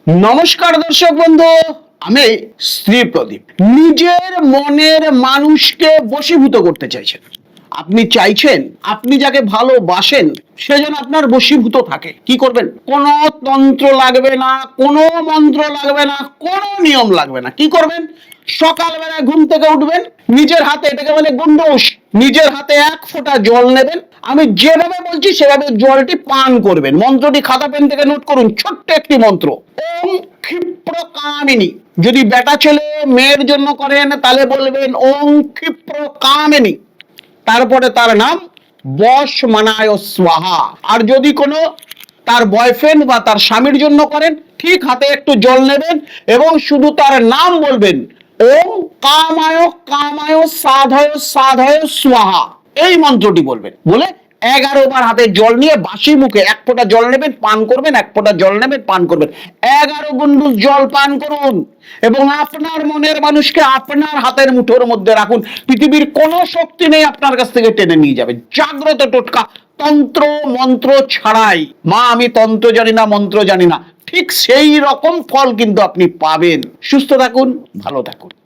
নমস্কার দর্শক বন্ধু, আমি শ্রী প্রদীপ। নিজের মনের মানুষকে বশীভূত করতে চাইছেন। আপনি চাইছেন আপনি যাকে ভালোবাসেন সে যেন আপনার বশীভূত থাকে। কি করবেন? কোনো তন্ত্র লাগবে না, কোনো মন্ত্র লাগবে না, কোনো নিয়ম লাগবে না। কি করবেন? সকালবেলা ঘুম থেকে উঠবেন, নিজের হাতে, এটাকে বলে গুন্ডুস, নিজের হাতে এক ফোঁটা জল নেবেন। আমি যেভাবে বলছি সেভাবে জলটি পান করবেন। মন্ত্রটি খাতা পেন থেকে নোট করুন, ছোট্ট একটি মন্ত্র, ওম ক্ষিপ্র কামিনী। যদি বেটা ছেলে মেয়ের জন্য করেন তাহলে বলবেন ওম ক্ষিপ্র কামিনী, তারপরে তার নাম বশমানায় স্বাহা। আর যদি কোনো তার বয়ফ্রেন্ড বা তার স্বামীর জন্য করেন, ঠিক হাতে একটু জল নেবেন এবং শুধু তার নাম বলবেন, ওম কামায় কামায় সাধয় সাধয় স্বাহা। এই মন্ত্রটি বলবেন, বলে 11 বার হাতে জল নিয়ে বাসি মুখে এক ফোঁটা জল নেবেন, পান করবেন, এক ফোঁটা জল নেবেন, পান করবেন। 11 গুন্ডুস জল পান করুন এবং আপনার মনের মানুষকে আপনার হাতের মুঠোর মধ্যে রাখুন। পৃথিবীর কোনো শক্তি নেই আপনার কাছ থেকে টেনে নিয়ে যাবে। জাগ্রত টোটকা, তন্ত্র মন্ত্র ছাড়াই। মা আমি তন্ত্র জানি না, মন্ত্র জানি না, ঠিক সেই রকম ফল কিন্তু আপনি পাবেন। সুস্থ থাকুন, ভালো থাকুন।